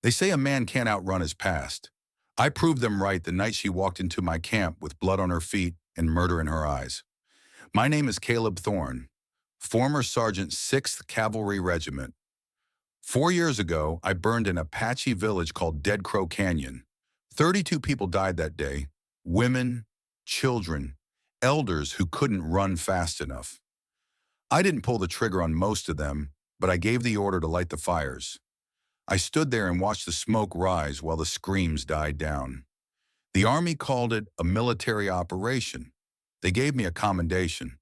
They say a man can't outrun his past. I proved them right the night she walked into my camp with blood on her feet and murder in her eyes. My name is Caleb Thorne, former Sergeant 6th Cavalry Regiment. 4 years ago, I burned an Apache village called Dead Crow Canyon. 32 people died that day, women, children, elders who couldn't run fast enough. I didn't pull the trigger on most of them, but I gave the order to light the fires. I stood there and watched the smoke rise while the screams died down. The Army called it a military operation. They gave me a commendation.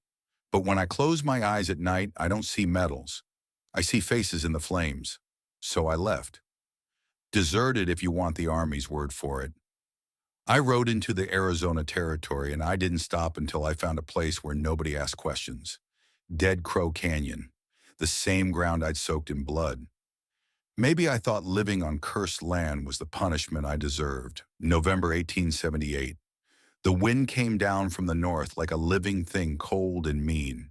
But when I close my eyes at night, I don't see medals. I see faces in the flames. So I left. Deserted, if you want the Army's word for it. I rode into the Arizona territory, and I didn't stop until I found a place where nobody asked questions. Dead Crow Canyon, the same ground I'd soaked in blood. Maybe I thought living on cursed land was the punishment I deserved. November 1878. The wind came down from the north like a living thing, cold and mean.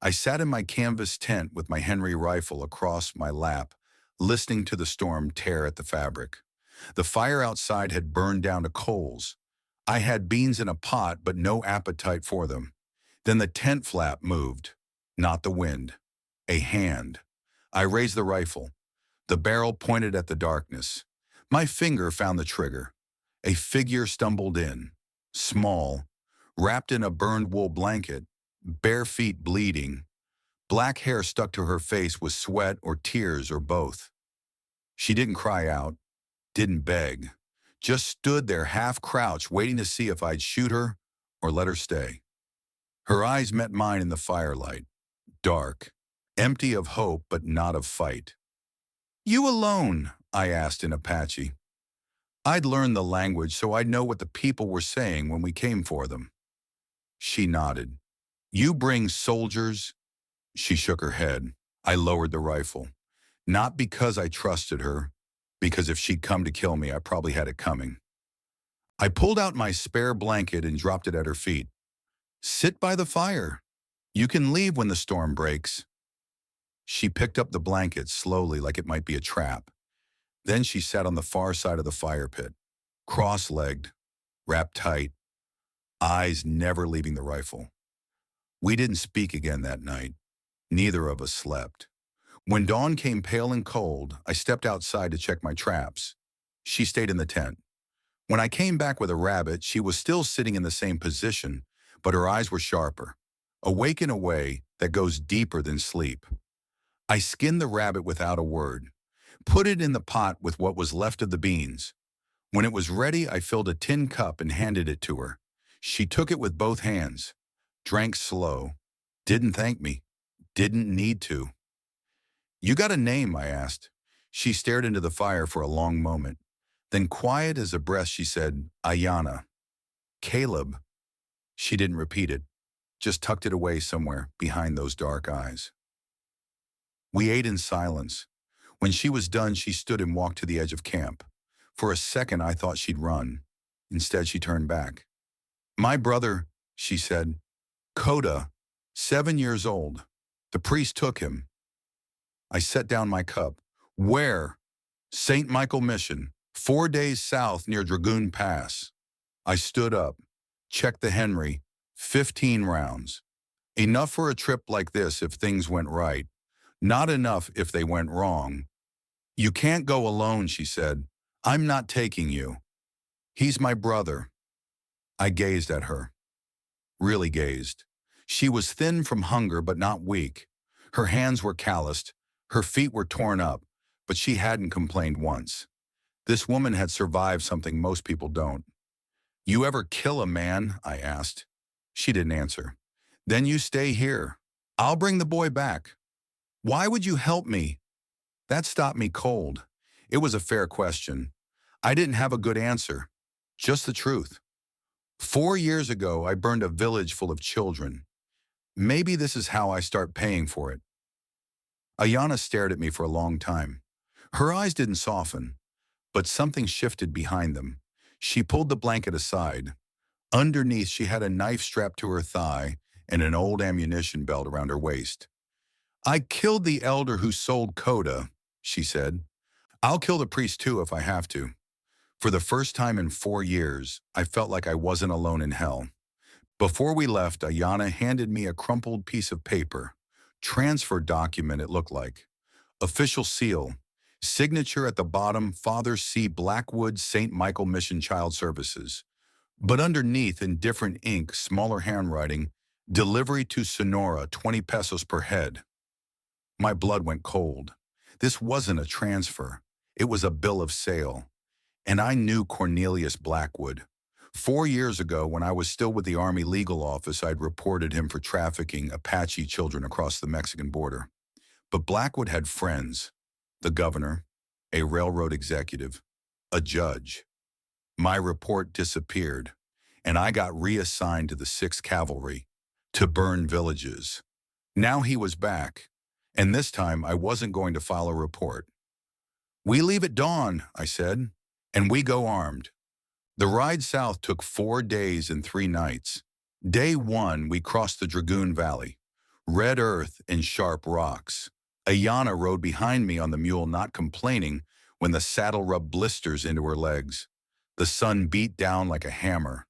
I sat in my canvas tent with my Henry rifle across my lap, listening to the storm tear at the fabric. The fire outside had burned down to coals. I had beans in a pot, but no appetite for them. Then the tent flap moved. Not the wind. A hand. I raised the rifle. The barrel pointed at the darkness. My finger found the trigger. A figure stumbled in. Small, wrapped in a burned wool blanket, bare feet bleeding. Black hair stuck to her face with sweat or tears or both. She didn't cry out, didn't beg, just stood there half crouched waiting to see if I'd shoot her or let her stay. Her eyes met mine in the firelight, dark, empty of hope but not of fight. "You alone?" I asked in Apache. I'd learned the language so I'd know what the people were saying when we came for them. She nodded. "You bring soldiers?" She shook her head. I lowered the rifle. Not because I trusted her, because if she'd come to kill me, I probably had it coming. I pulled out my spare blanket and dropped it at her feet. "Sit by the fire. You can leave when the storm breaks." She picked up the blanket slowly like it might be a trap. Then she sat on the far side of the fire pit, cross-legged, wrapped tight, eyes never leaving the rifle. We didn't speak again that night. Neither of us slept. When dawn came pale and cold, I stepped outside to check my traps. She stayed in the tent. When I came back with a rabbit, she was still sitting in the same position, but her eyes were sharper, awake in a way that goes deeper than sleep. I skinned the rabbit without a word, put it in the pot with what was left of the beans. When it was ready, I filled a tin cup and handed it to her. She took it with both hands, drank slow, didn't thank me, didn't need to. "You got a name?" I asked. She stared into the fire for a long moment. Then, quiet as a breath, she said, "Ayanna." "Caleb." She didn't repeat it, just tucked it away somewhere behind those dark eyes. We ate in silence. When she was done, she stood and walked to the edge of camp. For a second, I thought she'd run. Instead, she turned back. "My brother," she said, "Coda, 7 years old. The priest took him." I set down my cup. "Where?" "St. Michael Mission, 4 days south near Dragoon Pass." I stood up, checked the Henry, 15 rounds. Enough for a trip like this if things went right. Not enough if they went wrong. "You can't go alone," she said. "I'm not taking you. He's my brother." I gazed at her. Really gazed. She was thin from hunger but not weak. Her hands were calloused. Her feet were torn up, but she hadn't complained once. This woman had survived something most people don't. "You ever kill a man?" I asked. She didn't answer. "Then you stay here. I'll bring the boy back." "Why would you help me?" That stopped me cold. It was a fair question. I didn't have a good answer, just the truth. 4 years ago, I burned a village full of children. Maybe this is how I start paying for it. Ayanna stared at me for a long time. Her eyes didn't soften, but something shifted behind them. She pulled the blanket aside. Underneath, she had a knife strapped to her thigh and an old ammunition belt around her waist. "I killed the elder who sold Coda," she said. I'll kill the priest too if I have to. For the first time in 4 years, I felt like I wasn't alone in hell. Before we left, Ayana handed me a crumpled piece of paper. Transfer document, it looked like. Official seal. Signature at the bottom, Father C. Blackwood, St. Michael Mission Child Services. But underneath, in different ink, smaller handwriting, delivery to Sonora, 20 pesos per head. My blood went cold. This wasn't a transfer. It was a bill of sale. And I knew Cornelius Blackwood. 4 years ago, when I was still with the Army Legal Office, I'd reported him for trafficking Apache children across the Mexican border. But Blackwood had friends: the governor, a railroad executive, a judge. My report disappeared, and I got reassigned to the 6th Cavalry to burn villages. Now he was back, and this time I wasn't going to file a report. "We leave at dawn," I said, "and we go armed." The ride south took 4 days and 3 nights. Day 1, we crossed the Dragoon Valley, red earth and sharp rocks. Ayana rode behind me on the mule, not complaining when the saddle rubbed blisters into her legs. The sun beat down like a hammer.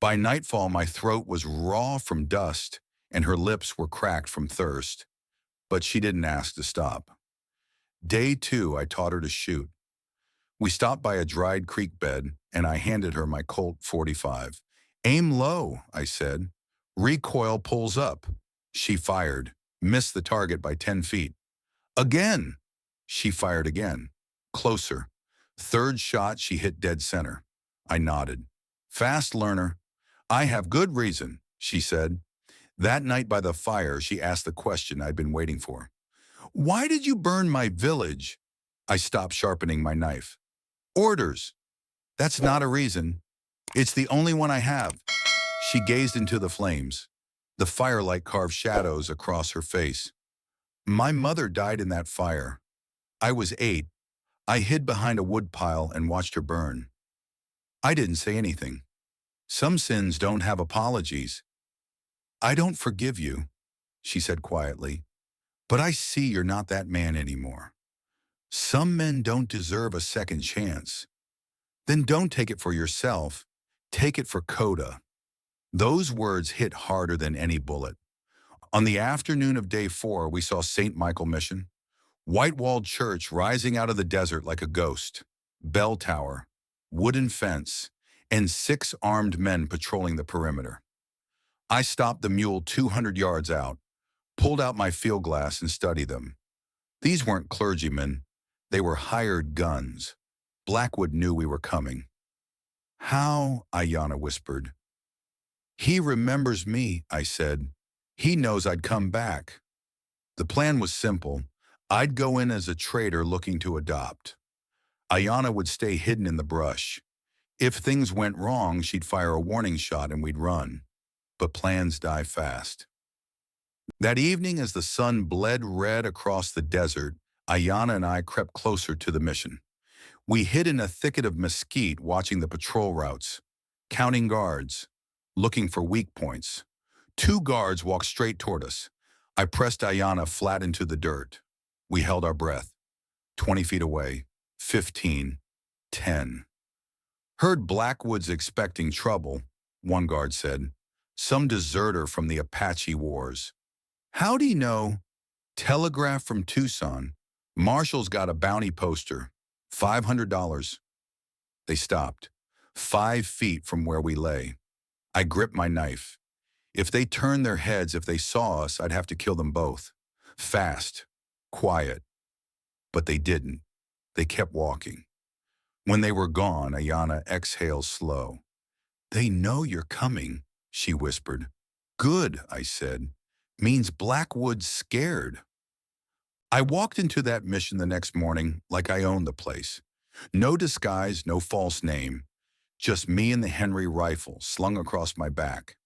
By nightfall, my throat was raw from dust, and her lips were cracked from thirst. But she didn't ask to stop. Day 2, I taught her to shoot. We stopped by a dried creek bed, and I handed her my Colt .45. "Aim low," I said. "Recoil pulls up." She fired, missed the target by 10 feet. "Again!" She fired again. Closer. Third shot, she hit dead center. I nodded. "Fast learner." "I have good reason," she said. That night by the fire, she asked the question I'd been waiting for. "Why did you burn my village?" I stopped sharpening my knife. "Orders." "That's not a reason. It's the only one I have." She gazed into the flames. The firelight carved shadows across her face. "My mother died in that fire. I was 8. I hid behind a woodpile and watched her burn." I didn't say anything. Some sins don't have apologies. "I don't forgive you," she said quietly, "but I see you're not that man anymore. Some men don't deserve a second chance. Then don't take it for yourself. Take it for Coda." Those words hit harder than any bullet. On the afternoon of day 4, we saw St. Michael Mission, white-walled church rising out of the desert like a ghost, bell tower, wooden fence, and 6 armed men patrolling the perimeter. I stopped the mule 200 yards out, pulled out my field glass and studied them. These weren't clergymen. They were hired guns. Blackwood knew we were coming. "How?" Ayana whispered. "He remembers me," I said. "He knows I'd come back." The plan was simple. I'd go in as a traitor looking to adopt. Ayana would stay hidden in the brush. If things went wrong, she'd fire a warning shot and we'd run. But plans die fast. That evening, as the sun bled red across the desert, Ayana and I crept closer to the mission. We hid in a thicket of mesquite, watching the patrol routes, counting guards, looking for weak points. 2 guards walked straight toward us. I pressed Ayana flat into the dirt. We held our breath. 20 feet away. 15. 10. "Heard Blackwood's expecting trouble," one guard said. "Some deserter from the Apache wars." "How'd he know?" "Telegraph from Tucson. Marshall's got a bounty poster. $500. They stopped, 5 feet from where we lay. I gripped my knife. If they turned their heads, if they saw us, I'd have to kill them both. Fast, quiet. But they didn't. They kept walking. When they were gone, Ayana exhaled slow. "They know you're coming," she whispered. "Good," I said. "Means Blackwood's scared." I walked into that mission the next morning like I owned the place. No disguise, no false name. Just me and the Henry rifle slung across my back.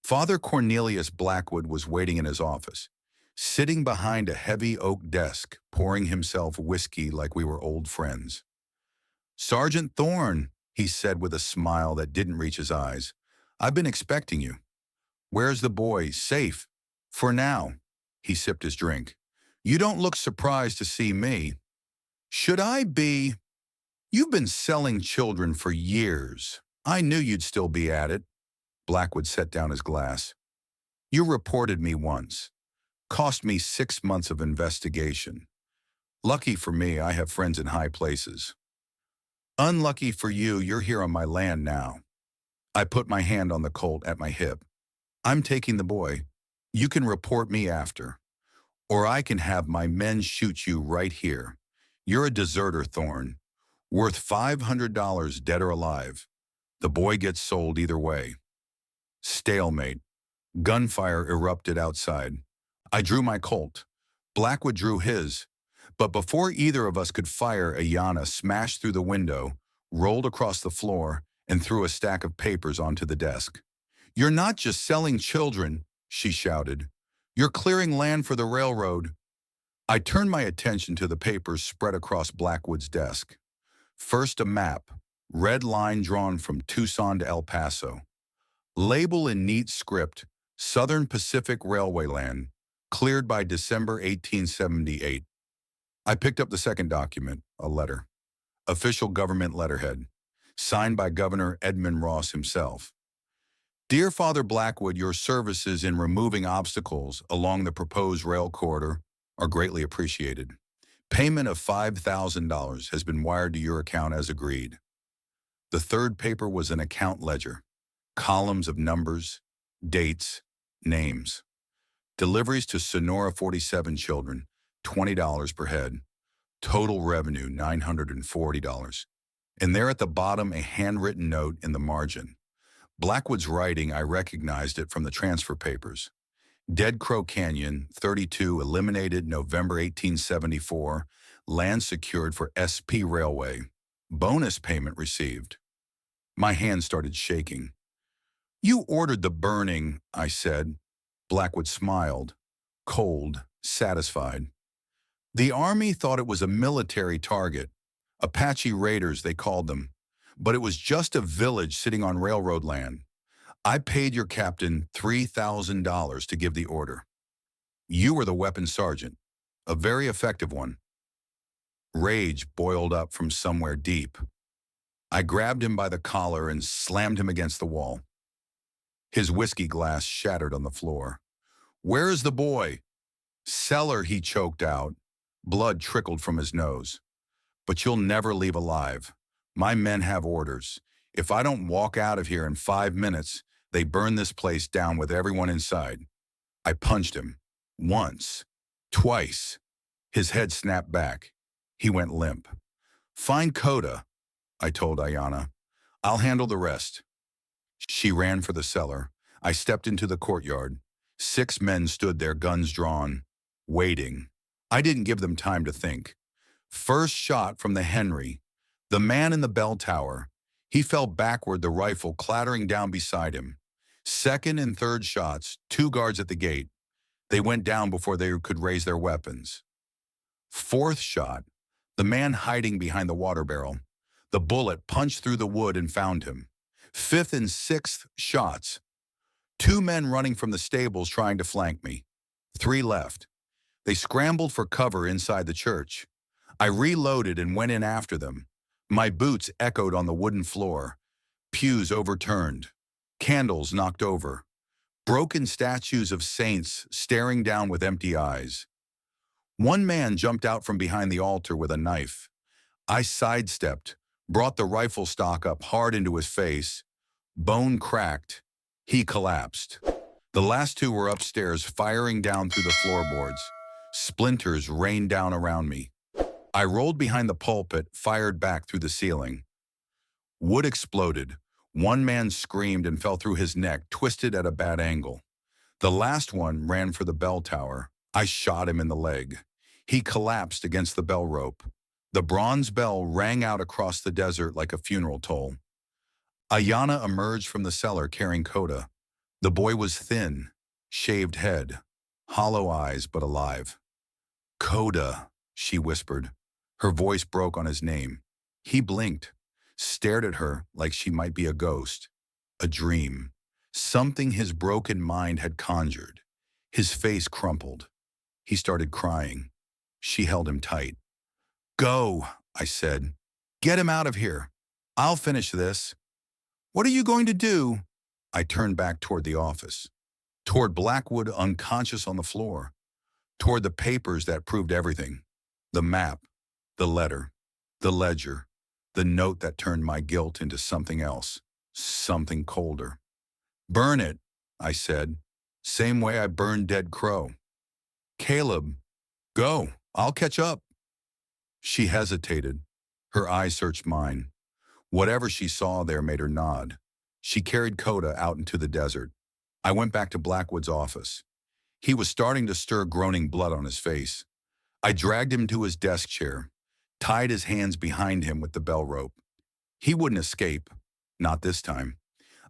Father Cornelius Blackwood was waiting in his office, sitting behind a heavy oak desk, pouring himself whiskey like we were old friends. "Sergeant Thorne," he said with a smile that didn't reach his eyes. "I've been expecting you." "Where's the boy?" "Safe. For now." He sipped his drink. "You don't look surprised to see me." Should I be? You've been selling children for years. I knew you'd still be at it. Blackwood set down his glass. You reported me once. Cost me 6 months of investigation. Lucky for me, I have friends in high places. Unlucky for you, you're here on my land now. I put my hand on the Colt at my hip. I'm taking the boy. You can report me after. Or I can have my men shoot you right here. You're a deserter, Thorne. Worth $500 dead or alive. The boy gets sold either way. Stalemate. Gunfire erupted outside. I drew my Colt. Blackwood drew his. But before either of us could fire, Ayanna smashed through the window, rolled across the floor, and threw a stack of papers onto the desk. You're not just selling children, she shouted. You're clearing land for the railroad. I turned my attention to the papers spread across Blackwood's desk. First, a map, red line drawn from Tucson to El Paso. Label in neat script, Southern Pacific Railway land, cleared by December 1878. I picked up the second document, a letter. Official government letterhead, signed by Governor Edmund Ross himself. Dear Father Blackwood, your services in removing obstacles along the proposed rail corridor are greatly appreciated. Payment of $5,000 has been wired to your account as agreed. The third paper was an account ledger, columns of numbers, dates, names. Deliveries to Sonora 47 children, $20 per head. Total revenue, $940. And there at the bottom, a handwritten note in the margin. Blackwood's writing, I recognized it from the transfer papers. Dead Crow Canyon, 32, eliminated November 1874. Land secured for SP Railway. Bonus payment received. My hand started shaking. You ordered the burning, I said. Blackwood smiled, cold, satisfied. The Army thought it was a military target. Apache raiders, they called them. But it was just a village sitting on railroad land. I paid your captain $3,000 to give the order. You were the weapons sergeant, a very effective one. Rage boiled up from somewhere deep. I grabbed him by the collar and slammed him against the wall. His whiskey glass shattered on the floor. Where is the boy? Cellar, he choked out. Blood trickled from his nose. But you'll never leave alive. My men have orders. If I don't walk out of here in 5 minutes, they burn this place down with everyone inside. I punched him. Once. Twice. His head snapped back. He went limp. Find Coda, I told Ayanna. I'll handle the rest. She ran for the cellar. I stepped into the courtyard. 6 men stood there, guns drawn, waiting. I didn't give them time to think. First shot from the Henry. The man in the bell tower. He fell backward, the rifle clattering down beside him. Second and third shots, 2 guards at the gate. They went down before they could raise their weapons. Fourth shot, the man hiding behind the water barrel. The bullet punched through the wood and found him. Fifth and sixth shots. 2 men running from the stables trying to flank me. 3 left. They scrambled for cover inside the church. I reloaded and went in after them. My boots echoed on the wooden floor. Pews overturned. Candles knocked over. Broken statues of saints staring down with empty eyes. One man jumped out from behind the altar with a knife. I sidestepped, brought the rifle stock up hard into his face. Bone cracked. He collapsed. The last 2 were upstairs, firing down through the floorboards. Splinters rained down around me. I rolled behind the pulpit, fired back through the ceiling. Wood exploded. One man screamed and fell through his neck, twisted at a bad angle. The last one ran for the bell tower. I shot him in the leg. He collapsed against the bell rope. The bronze bell rang out across the desert like a funeral toll. Ayanna emerged from the cellar carrying Coda. The boy was thin, shaved head, hollow eyes but alive. Coda, she whispered. Her voice broke on his name. He blinked, stared at her like she might be a ghost, a dream, something his broken mind had conjured. His face crumpled. He started crying. She held him tight. Go, I said. Get him out of here. I'll finish this. What are you going to do? I turned back toward the office, toward Blackwood unconscious on the floor, toward the papers that proved everything. The map, the letter, the ledger, the note that turned my guilt into something else, something colder. Burn it, I said, same way I burned Dead Crow. Caleb, go, I'll catch up. She hesitated. Her eyes searched mine. Whatever she saw there made her nod. She carried Coda out into the desert. I went back to Blackwood's office. He was starting to stir groaning blood on his face. I dragged him to his desk chair, tied his hands behind him with the bell rope. He wouldn't escape, not this time.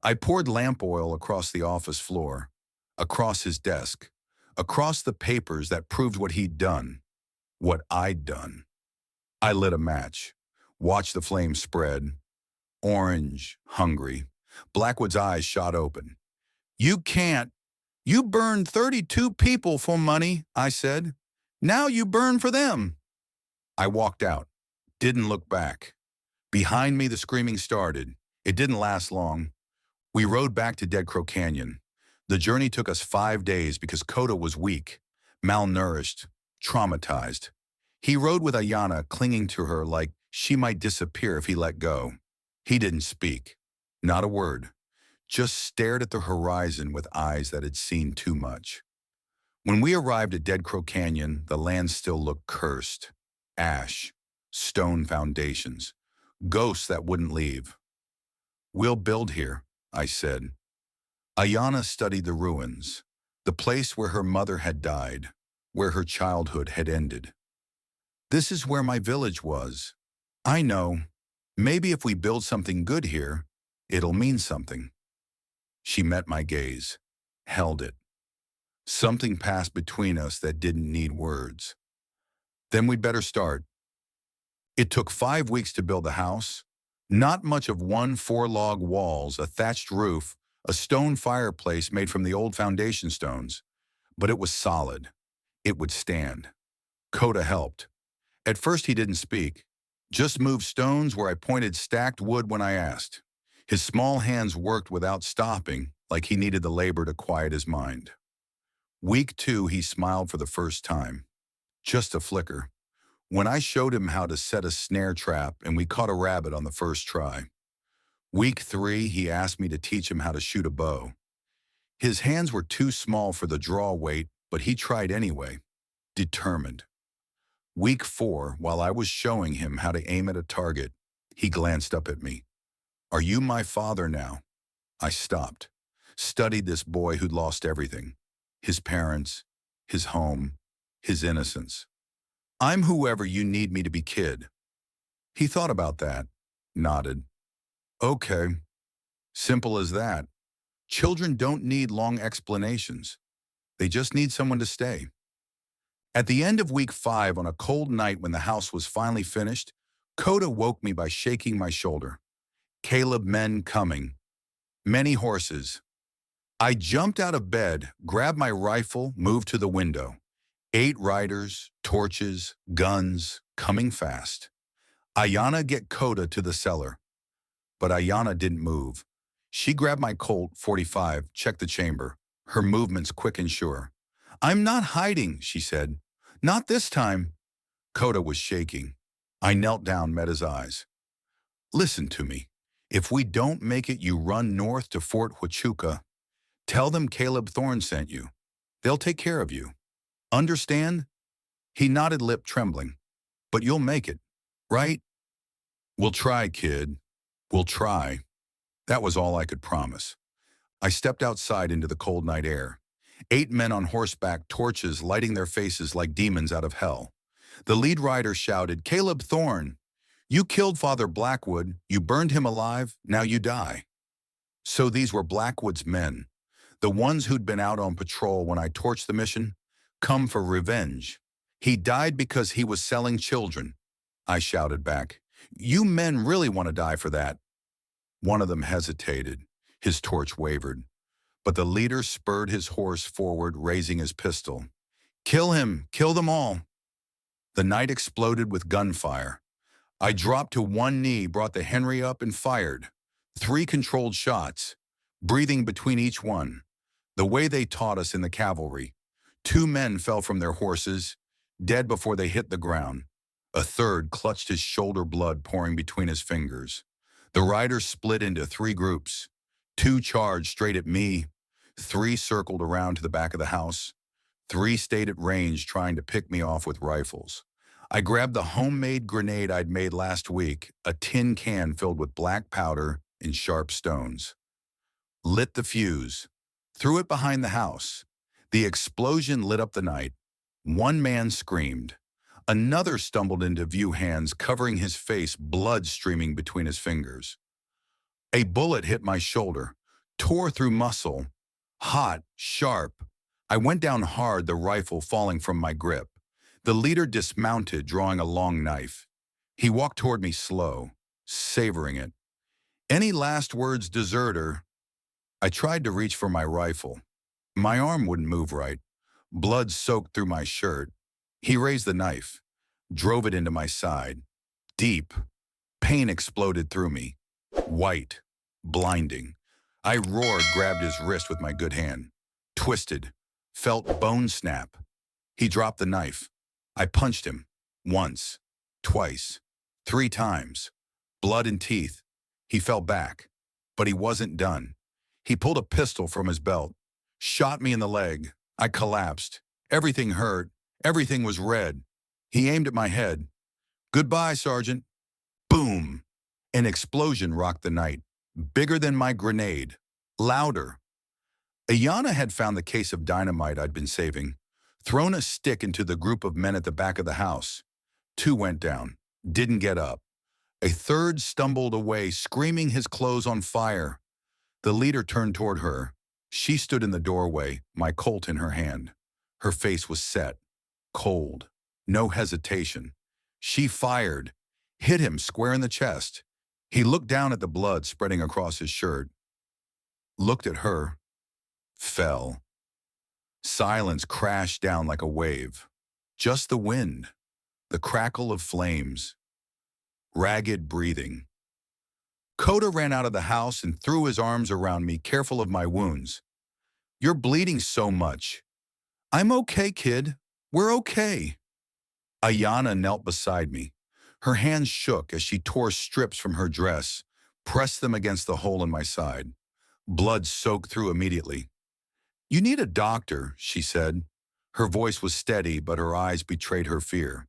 I poured lamp oil across the office floor, across his desk, across the papers that proved what he'd done, what I'd done. I lit a match, watched the flames spread. Orange, hungry. Blackwood's eyes shot open. You can't. You burned 32 people for money, I said. Now you burn for them. I walked out, didn't look back. Behind me, the screaming started. It didn't last long. We rode back to Dead Crow Canyon. The journey took us 5 days because Coda was weak, malnourished, traumatized. He rode with Ayana, clinging to her like she might disappear if he let go. He didn't speak, not a word, just stared at the horizon with eyes that had seen too much. When we arrived at Dead Crow Canyon, the land still looked cursed. Ash, stone foundations, ghosts that wouldn't leave. We'll build here, I said. Ayana studied the ruins, the place where her mother had died, where her childhood had ended. This is where my village was. I know. Maybe if we build something good here, it'll mean something. She met my gaze, held it. Something passed between us that didn't need words. Then we'd better start. It took 5 weeks to build the house. Not much of 1 4-log walls, a thatched roof, a stone fireplace made from the old foundation stones. But it was solid. It would stand. Coda helped. At first he didn't speak. Just moved stones where I pointed stacked wood when I asked. His small hands worked without stopping, like he needed the labor to quiet his mind. Week 2, he smiled for the first time. Just a flicker. When I showed him how to set a snare trap and we caught a rabbit on the first try. Week 3, he asked me to teach him how to shoot a bow. His hands were too small for the draw weight, but he tried anyway, determined. Week 4, while I was showing him how to aim at a target, he glanced up at me. Are you my father now? I stopped, studied this boy who'd lost everything. His parents, his home, his innocence. I'm whoever you need me to be, kid. He thought about that, nodded. Okay, simple as that. Children don't need long explanations. They just need someone to stay. At the end of week 5, on a cold night when the house was finally finished, Coda woke me by shaking my shoulder. Caleb, men coming. Many horses. I jumped out of bed, grabbed my rifle, moved to the window. 8 riders, torches, guns, coming fast. Ayana, get Coda to the cellar. But Ayana didn't move. She grabbed my Colt 45, checked the chamber. Her movements quick and sure. I'm not hiding, she said. Not this time. Coda was shaking. I knelt down, met his eyes. Listen to me. If we don't make it, you run north to Fort Huachuca. Tell them Caleb Thorne sent you. They'll take care of you. Understand? He nodded, lip trembling. But you'll make it, right? We'll try, kid. We'll try. That was all I could promise. I stepped outside into the cold night air. 8 men on horseback, torches lighting their faces like demons out of hell. The lead rider shouted, Caleb Thorne, you killed Father Blackwood, you burned him alive, now you die. So these were Blackwood's men, the ones who'd been out on patrol when I torched the mission, come for revenge. He died because he was selling children. I shouted back, you men really want to die for that? One of them hesitated. His torch wavered. But the leader spurred his horse forward, raising his pistol. Kill him! Kill them all! The night exploded with gunfire. I dropped to one knee, brought the Henry up, and fired. 3 controlled shots, breathing between each one, the way they taught us in the cavalry. 2 men fell from their horses, dead before they hit the ground. A third clutched his shoulder, blood pouring between his fingers. The riders split into 3 groups. 2 charged straight at me. 3 circled around to the back of the house. 3 stayed at range trying to pick me off with rifles. I grabbed the homemade grenade I'd made last week, a tin can filled with black powder and sharp stones. Lit the fuse, threw it behind the house. The explosion lit up the night. 1 man screamed. Another stumbled into view, hands covering his face, blood streaming between his fingers. A bullet hit my shoulder, tore through muscle. Hot, sharp. I went down hard, the rifle falling from my grip. The leader dismounted, drawing a long knife. He walked toward me slow, savoring it. "Any last words, deserter?" I tried to reach for my rifle. My arm wouldn't move right. Blood soaked through my shirt. He raised the knife, drove it into my side. Deep. Pain exploded through me. White. Blinding. I roared, grabbed his wrist with my good hand. Twisted. Felt bone snap. He dropped the knife. I punched him. Once. Twice. 3 times. Blood and teeth. He fell back. But he wasn't done. He pulled a pistol from his belt. Shot me in the leg. I collapsed. Everything hurt. Everything was red. He aimed at my head. "Goodbye, Sergeant." Boom! An explosion rocked the night. Bigger than my grenade. Louder. Ayanna had found the case of dynamite I'd been saving, thrown a stick into the group of men at the back of the house. 2 went down, didn't get up. A third stumbled away, screaming, his clothes on fire. The leader turned toward her. She stood in the doorway, my Colt in her hand. Her face was set, cold, no hesitation. She fired, hit him square in the chest. He looked down at the blood spreading across his shirt, looked at her, fell. Silence crashed down like a wave. Just the wind, the crackle of flames, ragged breathing. Coda ran out of the house and threw his arms around me, careful of my wounds. "You're bleeding so much." "I'm okay, kid. We're okay." Ayanna knelt beside me. Her hands shook as she tore strips from her dress, pressed them against the hole in my side. Blood soaked through immediately. "You need a doctor," she said. Her voice was steady, but her eyes betrayed her fear.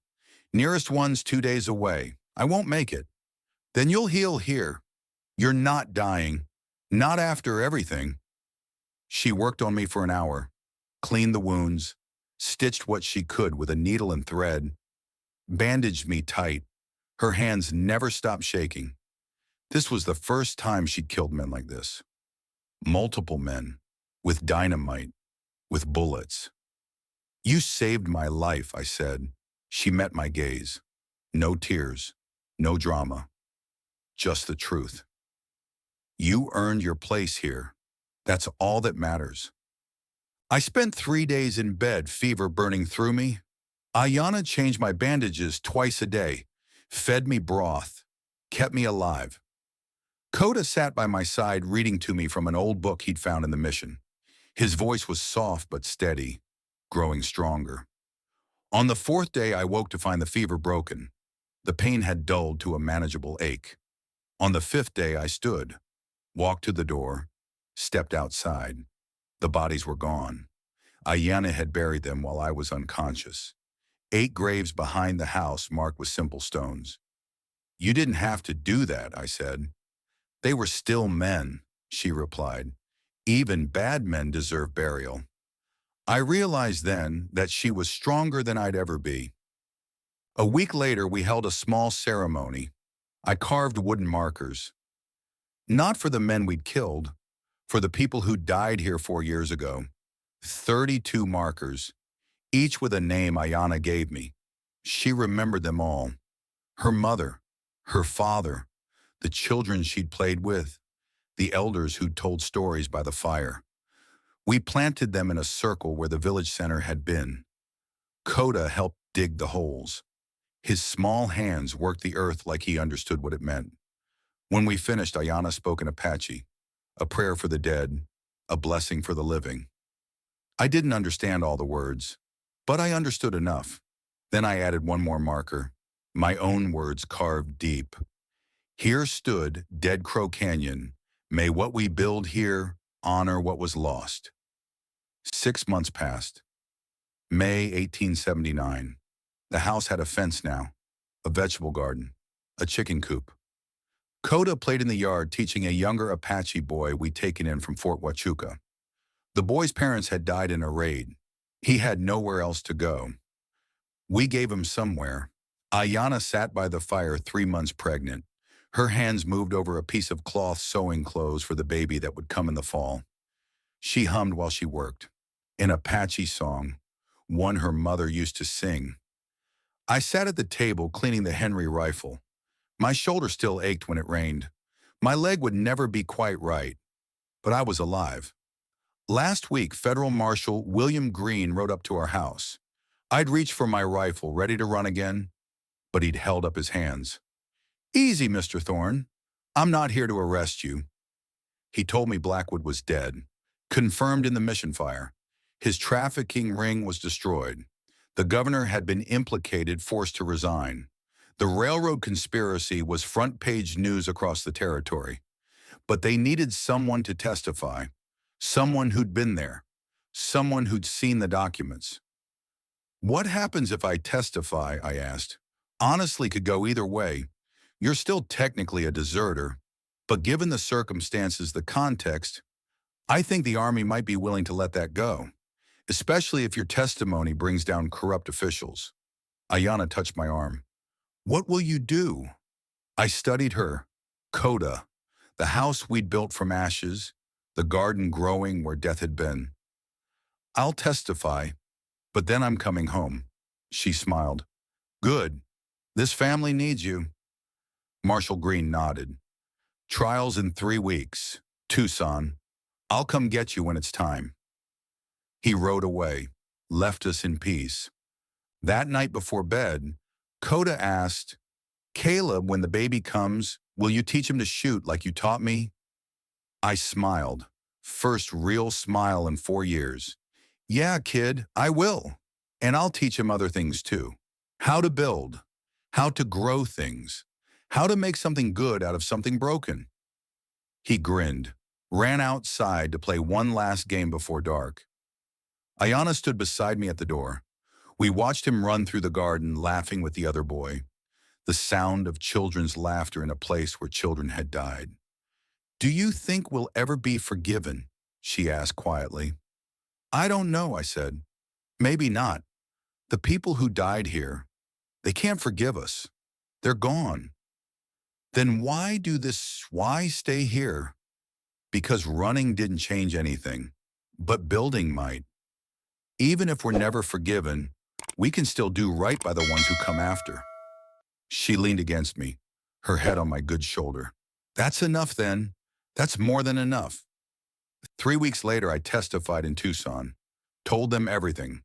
"Nearest one's 2 days away. I won't make it. Then you'll heal here. You're not dying. Not after everything." She worked on me for an hour, cleaned the wounds, stitched what she could with a needle and thread, bandaged me tight. Her hands never stopped shaking. This was the first time she'd killed men like this. Multiple men, with dynamite, with bullets. "You saved my life," I said. She met my gaze. No tears, no drama, just the truth. "You earned your place here. That's all that matters." I spent 3 days in bed, fever burning through me. Ayanna changed my bandages twice a day, fed me broth, kept me alive. Coda sat by my side reading to me from an old book he'd found in the mission. His voice was soft but steady, growing stronger. On the 4th day, I woke to find the fever broken. The pain had dulled to a manageable ache. On the 5th day, I stood, walked to the door, stepped outside. The bodies were gone. Ayanna had buried them while I was unconscious. 8 graves behind the house marked with simple stones. "You didn't have to do that," I said. "They were still men," she replied. "Even bad men deserve burial." I realized then that she was stronger than I'd ever be. A week later, we held a small ceremony. I carved wooden markers. Not for the men we'd killed, for the people who died here 4 years ago. 32 markers, each with a name Ayanna gave me. She remembered them all. Her mother, her father, the children she'd played with, the elders who'd told stories by the fire. We planted them in a circle where the village center had been. Coda helped dig the holes. His small hands worked the earth like he understood what it meant. When we finished, Ayana spoke in Apache, a prayer for the dead, a blessing for the living. I didn't understand all the words, but I understood enough. Then I added one more marker, my own words carved deep. Here stood Dead Crow Canyon. May what we build here honor what was lost. 6 months passed. May 1879. The house had a fence now, a vegetable garden, a chicken coop. Coda played in the yard teaching a younger Apache boy we'd taken in from Fort Huachuca. The boy's parents had died in a raid. He had nowhere else to go. We gave him somewhere. Ayana sat by the fire 3 months pregnant. Her hands moved over a piece of cloth sewing clothes for the baby that would come in the fall. She hummed while she worked, an Apache song, one her mother used to sing. I sat at the table cleaning the Henry rifle. My shoulder still ached when it rained. My leg would never be quite right, but I was alive. Last week, Federal Marshal William Green rode up to our house. I'd reached for my rifle, ready to run again, but he'd held up his hands. "Easy, Mr. Thorne. I'm not here to arrest you." He told me Blackwood was dead, confirmed in the mission fire. His trafficking ring was destroyed. The governor had been implicated, forced to resign. The railroad conspiracy was front-page news across the territory. But they needed someone to testify, someone who'd been there, someone who'd seen the documents. "What happens if I testify?" I asked. "Honestly, could go either way. You're still technically a deserter, but given the circumstances, the context, I think the Army might be willing to let that go, especially if your testimony brings down corrupt officials." Ayana touched my arm. "What will you do?" I studied her. Coda, the house we'd built from ashes, the garden growing where death had been. "I'll testify, but then I'm coming home." She smiled. "Good. This family needs you." Marshal Green nodded. "Trial's in 3 weeks. Tucson. I'll come get you when it's time." He rode away, left us in peace. That night before bed, Coda asked, "Caleb, when the baby comes, will you teach him to shoot like you taught me?" I smiled. First real smile in 4 years. "Yeah, kid, I will. And I'll teach him other things too. How to build, how to grow things, how to make something good out of something broken." He grinned, ran outside to play one last game before dark. Ayana stood beside me at the door. We watched him run through the garden, laughing with the other boy, the sound of children's laughter in a place where children had died. "Do you think we'll ever be forgiven?" she asked quietly. "I don't know," I said. "Maybe not. The people who died here, they can't forgive us. They're gone. Then why stay here?" "Because running didn't change anything, but building might. Even if we're never forgiven, we can still do right by the ones who come after." She leaned against me, her head on my good shoulder. "That's enough then. That's more than enough." 3 weeks later, I testified in Tucson, told them everything.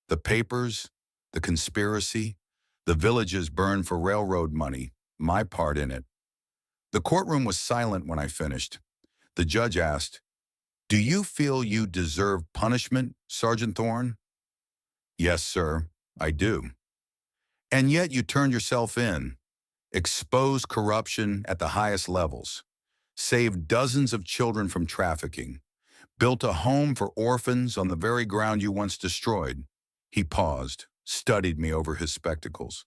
The papers, the conspiracy, the villages burned for railroad money, my part in it. The courtroom was silent when I finished. The judge asked, "Do you feel you deserve punishment, Sergeant Thorne?" "Yes, sir, I do." "And yet you turned yourself in, exposed corruption at the highest levels, saved dozens of children from trafficking, built a home for orphans on the very ground you once destroyed." He paused, studied me over his spectacles.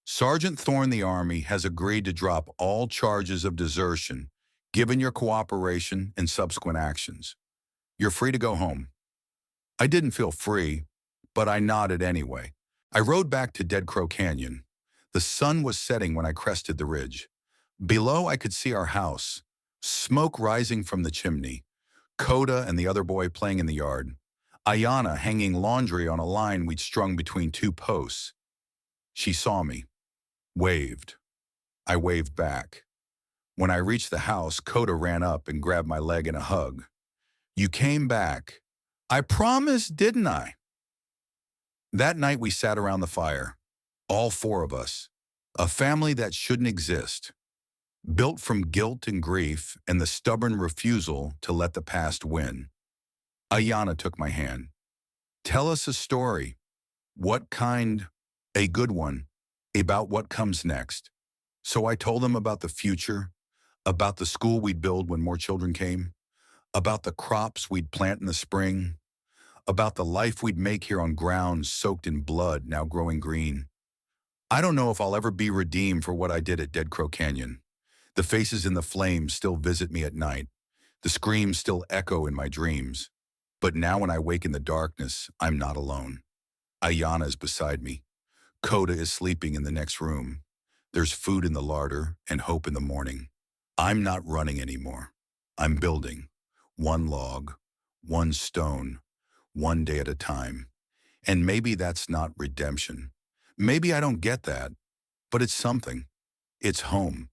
"Sergeant Thorne, the Army has agreed to drop all charges of desertion, given your cooperation and subsequent actions. You're free to go home." I didn't feel free, but I nodded anyway. I rode back to Dead Crow Canyon. The sun was setting when I crested the ridge. Below, I could see our house, smoke rising from the chimney, Coda and the other boy playing in the yard, Ayana hanging laundry on a line we'd strung between 2 posts. She saw me, waved. I waved back. When I reached the house, Coda ran up and grabbed my leg in a hug. "You came back. I promised, didn't I?" That night we sat around the fire. All four of us. A family that shouldn't exist. Built from guilt and grief and the stubborn refusal to let the past win. Ayana took my hand. Tell us a story. What kind? A good one. About what comes next. So I told them about the future, about the school we'd build when more children came, about the crops we'd plant in the spring, about the life we'd make here on ground soaked in blood now growing green. I don't know if I'll ever be redeemed for what I did at Dead Crow Canyon. The faces in the flames still visit me at night. The screams still echo in my dreams. But now when I wake in the darkness, I'm not alone. Ayana is beside me. Coda is sleeping in the next room. There's food in the larder and hope in the morning. I'm not running anymore. I'm building. One log, one stone, one day at a time. And maybe that's not redemption. Maybe I don't get that, but it's something. It's home.